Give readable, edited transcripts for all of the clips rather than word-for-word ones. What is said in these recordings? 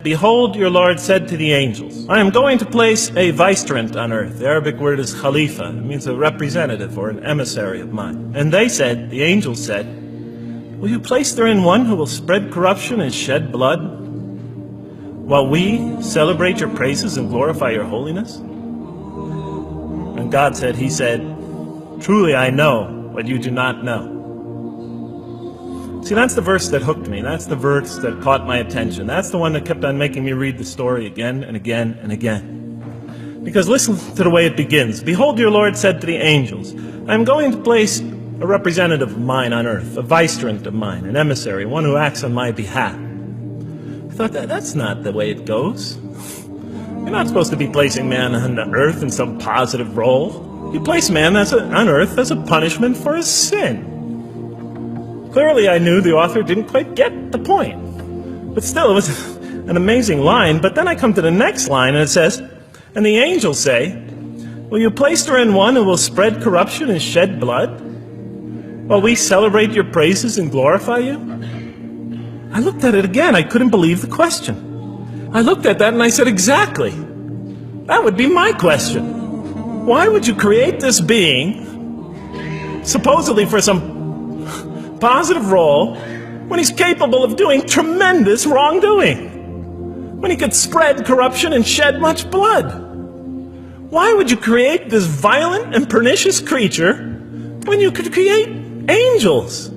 "Behold, your Lord said to the angels, I am going to place a vicegerent on earth." The Arabic word is khalifa. It means a representative or an emissary of mine. "And they said," the angels said, "Will you place therein one who will spread corruption and shed blood, while we celebrate your praises and glorify your holiness?" And God said, He said, "Truly I know what you do not know." See, that's the verse that hooked me. That's the verse that caught my attention. That's the one that kept on making me read the story again and again and again. Because listen to the way it begins. "Behold, your Lord said to the angels, I am going to place a representative of mine on earth, a vicegerent of mine, an emissary, one who acts on my behalf." I thought, that's not the way it goes. You're not supposed to be placing man on earth in some positive role. You place man on earth as a punishment for his sin. Clearly, I knew the author didn't quite get the point. But still, it was an amazing line. But then I come to the next line, and it says, "And the angels say, will you place therein one who will spread corruption and shed blood, while we celebrate your praises and glorify you?" I looked at it again. I couldn't believe the question. I looked at that and I said, exactly. That would be my question. Why would you create this being, supposedly for some positive role, when he's capable of doing tremendous wrongdoing? When he could spread corruption and shed much blood? Why would you create this violent and pernicious creature when you could create angels?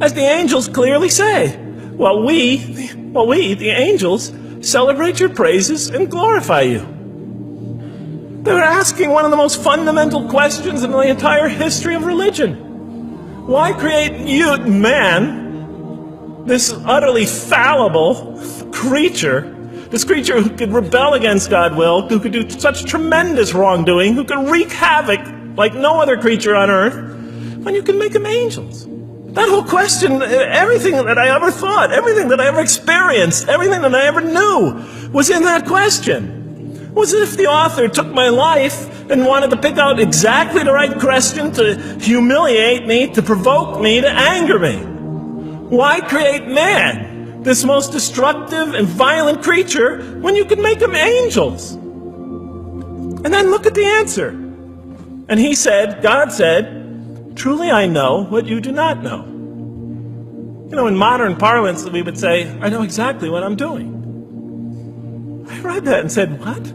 As the angels clearly say, Well, we, the angels, celebrate your praises and glorify you. They were asking one of the most fundamental questions in the entire history of religion. Why create you, man, this utterly fallible creature, this creature who could rebel against God's will, who could do such tremendous wrongdoing, who could wreak havoc like no other creature on earth, when you can make them angels? That whole question, everything that I ever thought, everything that I ever experienced, everything that I ever knew was in that question. It was as if the author took my life and wanted to pick out exactly the right question to humiliate me, to provoke me, to anger me. Why create man, this most destructive and violent creature, when you could make them angels? And then look at the answer. And he said, God said, "Truly I know what you do not know." You know, in modern parlance, we would say, "I know exactly what I'm doing." I read that and said, what?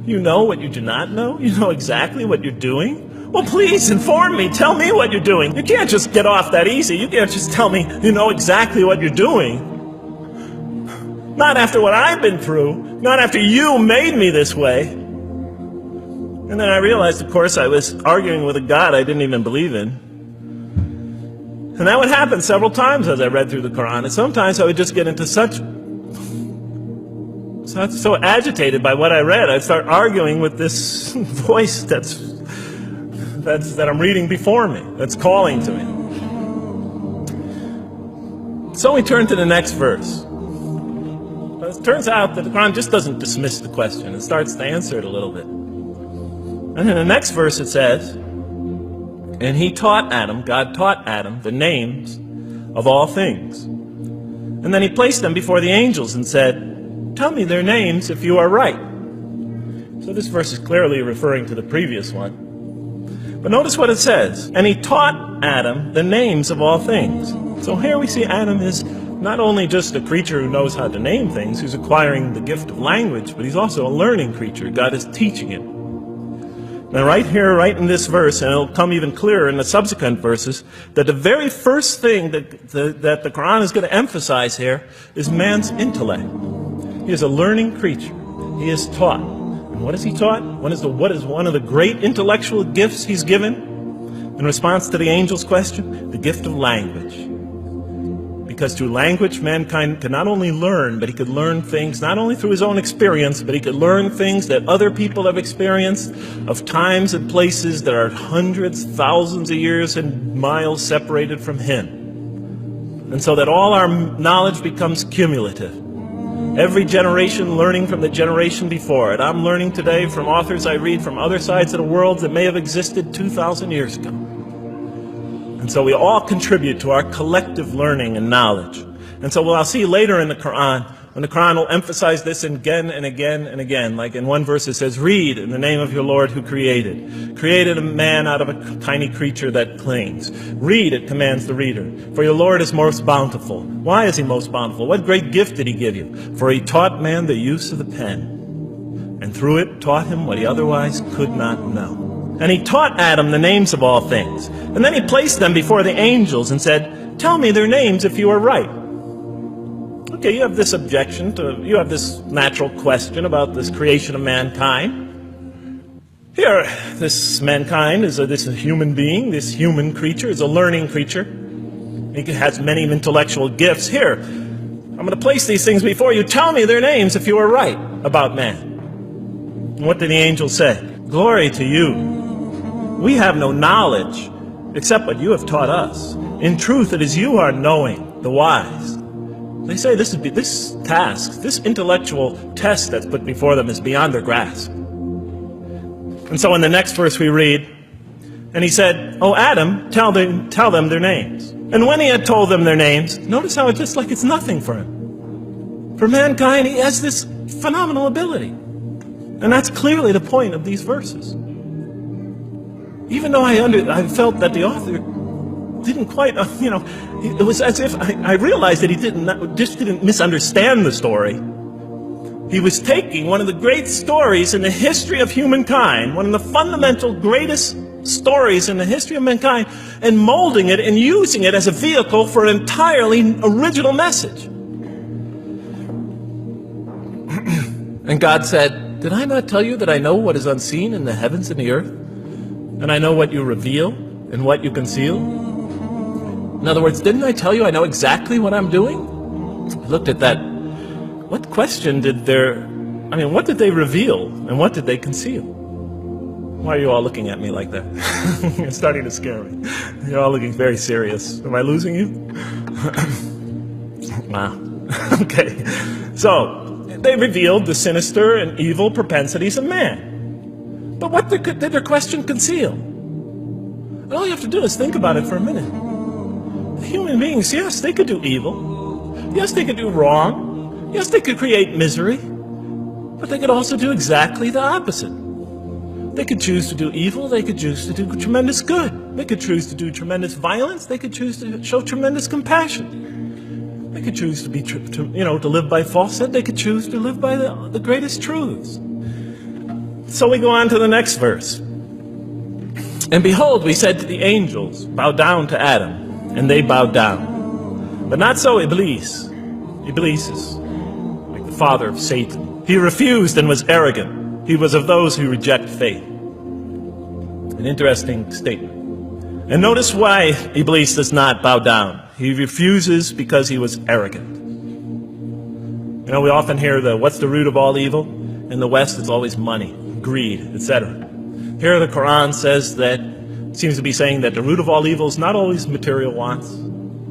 You know what you do not know? You know exactly what you're doing? Well, please inform me. Tell me what you're doing. You can't just get off that easy. You can't just tell me you know exactly what you're doing. Not after what I've been through. Not after you made me this way. And then I realized, of course, I was arguing with a God I didn't even believe in. And that would happen several times as I read through the Quran. And sometimes I would just get into so agitated by what I read, I'd start arguing with this voice that I'm reading before me, that's calling to me. So we turn to the next verse. It turns out that the Quran just doesn't dismiss the question. It starts to answer it a little bit. And in the next verse it says, "And he taught Adam," God taught Adam, "the names of all things. And then he placed them before the angels and said, tell me their names if you are right." So this verse is clearly referring to the previous one. But notice what it says. "And he taught Adam the names of all things." So here we see Adam is not only just a creature who knows how to name things, who's acquiring the gift of language, but he's also a learning creature. God is teaching him. Now right here, right in this verse, and it'll come even clearer in the subsequent verses, that the very first thing that the Quran is going to emphasize here is man's intellect. He is a learning creature. He is taught. And what is he taught? What is one of the great intellectual gifts he's given in response to the angel's question? The gift of language. Because through language, mankind can not only learn, but he could learn things not only through his own experience, but he could learn things that other people have experienced of times and places that are hundreds, thousands of years and miles separated from him. And so that all our knowledge becomes cumulative. Every generation learning from the generation before it. I'm learning today from authors I read from other sides of the world that may have existed 2,000 years ago. And so we all contribute to our collective learning and knowledge. And so what I'll see later in the Quran, And the Quran will emphasize this again and again and again. Like in one verse it says, read in the name of your Lord who created a man out of a tiny creature that clings. Read, it commands the reader. For your Lord is most bountiful. Why is he most bountiful? What great gift did he give you? For he taught man the use of the pen, and through it taught him what he otherwise could not know. And he taught Adam the names of all things. And then he placed them before the angels and said, tell me their names if you are right. Okay, you have this objection you have this natural question about this creation of mankind. Here, this mankind is this human being, this human creature is a learning creature. He has many intellectual gifts. Here, I'm going to place these things before you. Tell me their names if you are right about man. And what did the angel say? Glory to you. We have no knowledge except what you have taught us. In truth, it is you who are knowing, the wise. They say this task, this intellectual test that's put before them is beyond their grasp. And so in the next verse we read, and he said, oh Adam, tell them their names. And when he had told them their names, notice how it's just like it's nothing for him. For mankind, he has this phenomenal ability. And that's clearly the point of these verses. Even though I felt that the author didn't quite, it was as if I realized that he didn't misunderstand the story. He was taking one of the great stories in the history of humankind, one of the fundamental greatest stories in the history of mankind, and molding it and using it as a vehicle for an entirely original message. And God said, did I not tell you that I know what is unseen in the heavens and the earth? And I know what you reveal and what you conceal? In other words, didn't I tell you I know exactly what I'm doing? I looked at that. What question what did they reveal and what did they conceal? Why are you all looking at me like that? It's starting to scare me. You're all looking very serious. Am I losing you? Wow. Okay. So, they revealed the sinister and evil propensities of man. But what did their question conceal? And all you have to do is think about it for a minute. Human beings, yes, they could do evil. Yes, they could do wrong. Yes, they could create misery. But they could also do exactly the opposite. They could choose to do evil. They could choose to do tremendous good. They could choose to do tremendous violence. They could choose to show tremendous compassion. They could choose to live by falsehood. They could choose to live by the greatest truths. So we go on to the next verse. And behold, we said to the angels, bow down to Adam, and they bowed down. But not so Iblis. Iblis is like the father of Satan. He refused and was arrogant. He was of those who reject faith. An interesting statement. And notice why Iblis does not bow down. He refuses because he was arrogant. You know, we often hear what's the root of all evil? In the West, it's always money, greed, etc. Here the Quran says seems to be saying that the root of all evil is not always material wants.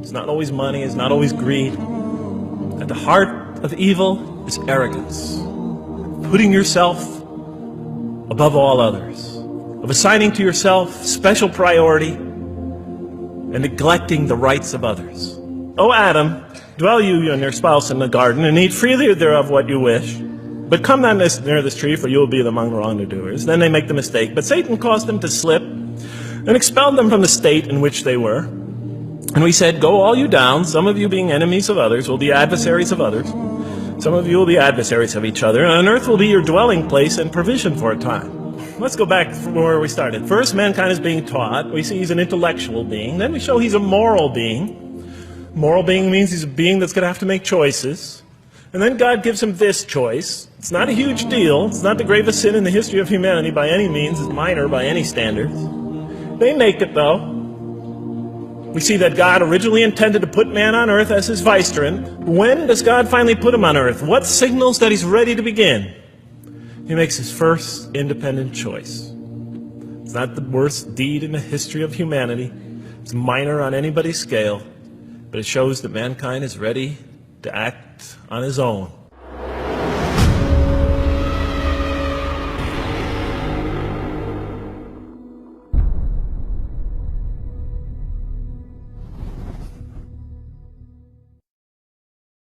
It's not always money, it's not always greed. At the heart of evil is arrogance. Putting yourself above all others. Of assigning to yourself special priority and neglecting the rights of others. O Adam, dwell you and your spouse in the garden, and eat freely thereof what you wish. But come not near this tree, for you will be among the wrongdoers. Then they make the mistake. But Satan caused them to slip and expelled them from the state in which they were. And we said, go all you down, some of you being enemies of others, will be adversaries of others. Some of you will be adversaries of each other, and on earth will be your dwelling place and provision for a time. Let's go back from where we started. First, mankind is being taught. We see he's an intellectual being. Then we show he's a moral being. Moral being means he's a being that's going to have to make choices. And then God gives him this choice. It's not a huge deal. It's not the gravest sin in the history of humanity by any means. It's minor by any standards. They make it, though. We see that God originally intended to put man on earth as his vicegerent. When does God finally put him on earth? What signals that he's ready to begin? He makes his first independent choice. It's not the worst deed in the history of humanity. It's minor on anybody's scale. But it shows that mankind is ready to act on his own.